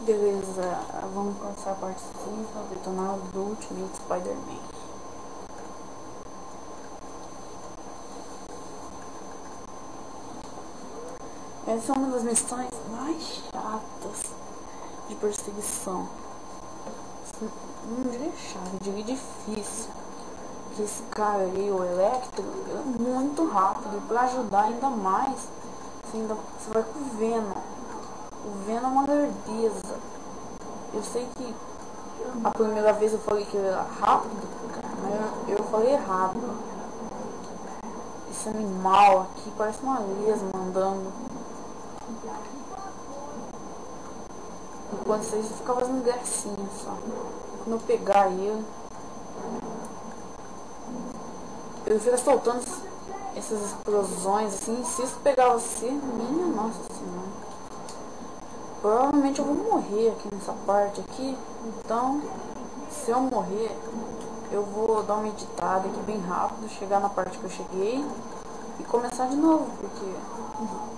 Beleza, vamos começar a parte 5 do detonado do Ultimate Spider-Man. Essa é uma das missões mais chatas de perseguição. Não diria chata, diria difícil. Porque esse cara aí, o Electro, é muito rápido. E pra ajudar ainda mais, você vai com o Venom. O Venom é uma lerdeza. Eu sei que a primeira vez eu falei que ele era rápido, mas eu falei errado. Esse animal aqui parece uma lesma andando. Enquanto vocês ficam fazendo gracinha só. Quando eu pegar ele fica soltando essas explosões assim. Se isso pegar você, minha nossa senhora. Provavelmente eu vou morrer aqui nessa parte aqui. Então, se eu morrer, eu vou dar uma editada aqui bem rápido, chegar na parte que eu cheguei e começar de novo, porque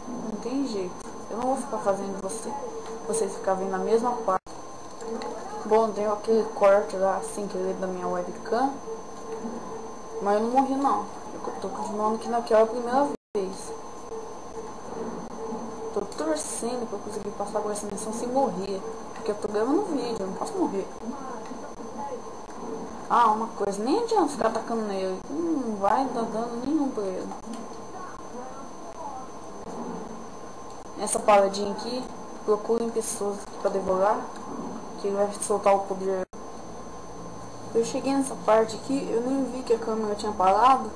não tem jeito. Eu não vou ficar fazendo vocês ficarem vendo a mesma parte. Bom, deu aquele corte lá sem querer da minha webcam, mas eu não morri não. Eu tô continuando aqui naquela primeira vez. Tô torcendo pra eu conseguir passar por essa missão sem morrer, porque eu tô gravando vídeo, eu não posso morrer. Ah, uma coisa, nem adianta ficar atacando nele, não vai dar dano nenhum pra ele. Essa paradinha aqui, procurem pessoas pra devorar, que ele vai soltar o poder. Eu cheguei nessa parte aqui, eu nem vi que a câmera tinha parado.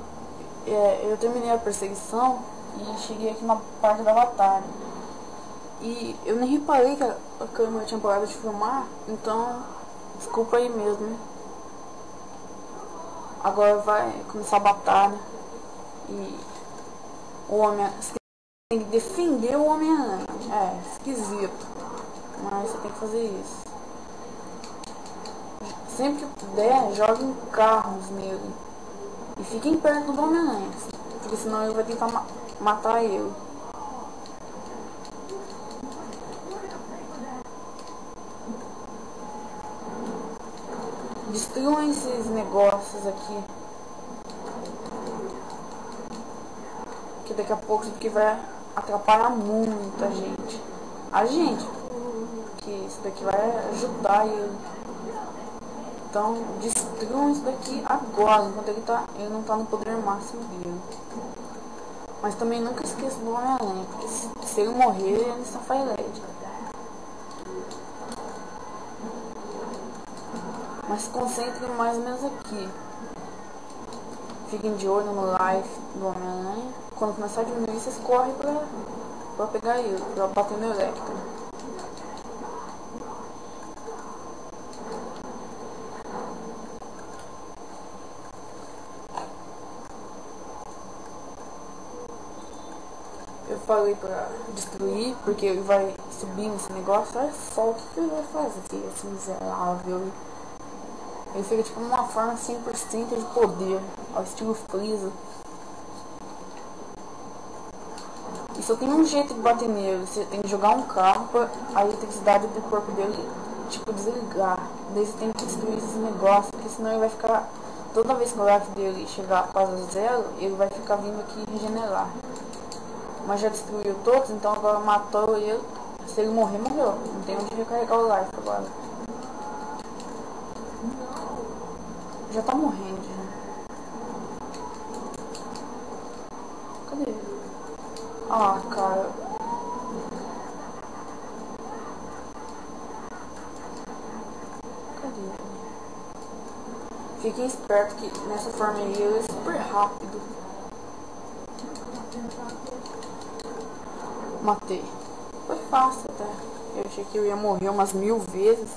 Eu terminei a perseguição e cheguei aqui na parte da batalha. E eu nem reparei que a câmera tinha parado de filmar, então desculpa aí mesmo. Agora vai começar a batalha. E o homem tem que defender o Homem-Aranha. É esquisito, mas você tem que fazer isso. Sempre que puder, joguem carros nele e fiquem perto do Homem-Aranha, porque senão ele vai tentar matar ele. Destruam esses negócios aqui, que daqui a pouco isso aqui vai atrapalhar muita gente. A gente, que isso daqui vai ajudar ele. Então destruam isso daqui agora, enquanto ele não tá no poder máximo dele. Mas também nunca esqueça do Homem-Aranha, porque se ele morrer, ele está failed. Mas se concentrem mais ou menos aqui. Fiquem de olho no life do Homem-Aranha. Quando começar a diminuir, vocês correm pra pegar ele, pra bater no Electro. Eu falei pra destruir, porque ele vai subir nesse negócio. Olha só o que ele vai fazer, esse miserável. Ele fica tipo numa forma 100% de poder, ao estilo Freeza. E só tem um jeito de bater nele, você tem que jogar um carro pra a eletricidade do corpo dele, tipo, desligar. Daí você tem que destruir esses negócios, porque senão ele vai ficar, toda vez que o life dele chegar quase a zero, ele vai ficar vindo aqui regenerar. Mas já destruiu todos, então agora matou ele. Se ele morrer, morreu. Não tem onde recarregar o life agora. Já tá morrendo já. Cadê ele? Ah, cara. Cadê ele? Fiquem espertos que nessa forma aí ele é super rápido. Matei. Foi fácil até. Eu achei que eu ia morrer umas 1000 vezes.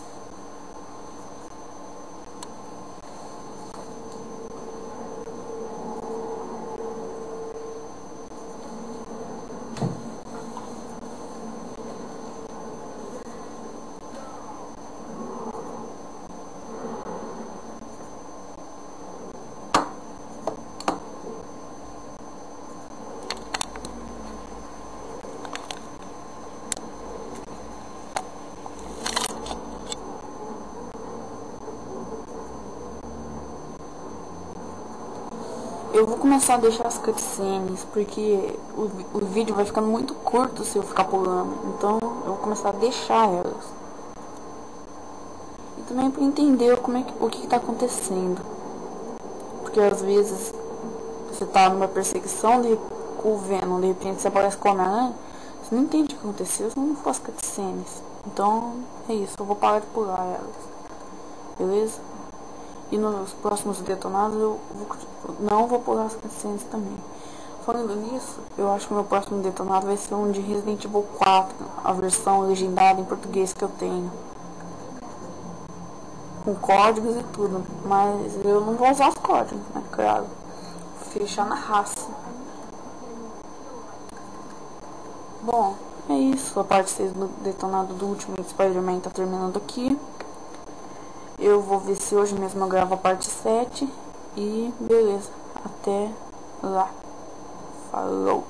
eu vou começar a deixar as cutscenes, porque o vídeo vai ficando muito curto se eu ficar pulando. Então eu vou começar a deixar elas. E também para entender o que tá acontecendo. Porque às vezes você tá numa perseguição com o Venom, de repente você aparece com a Homem-Aranha, você não entende o que aconteceu, você não faz cutscenes. Então é isso, eu vou parar de pular elas. Beleza? E nos próximos detonados não vou pular as cutscenes também. Falando nisso, eu acho que o meu próximo detonado vai ser um de Resident Evil 4, a versão legendada em português que eu tenho. Com códigos e tudo, mas eu não vou usar os códigos, né? Claro. Vou fechar na raça. Bom, é isso. A parte 6 do detonado do último Spider-Man tá terminando aqui. Eu vou ver se hoje mesmo eu gravo a parte 7. E beleza. Até lá. Falou.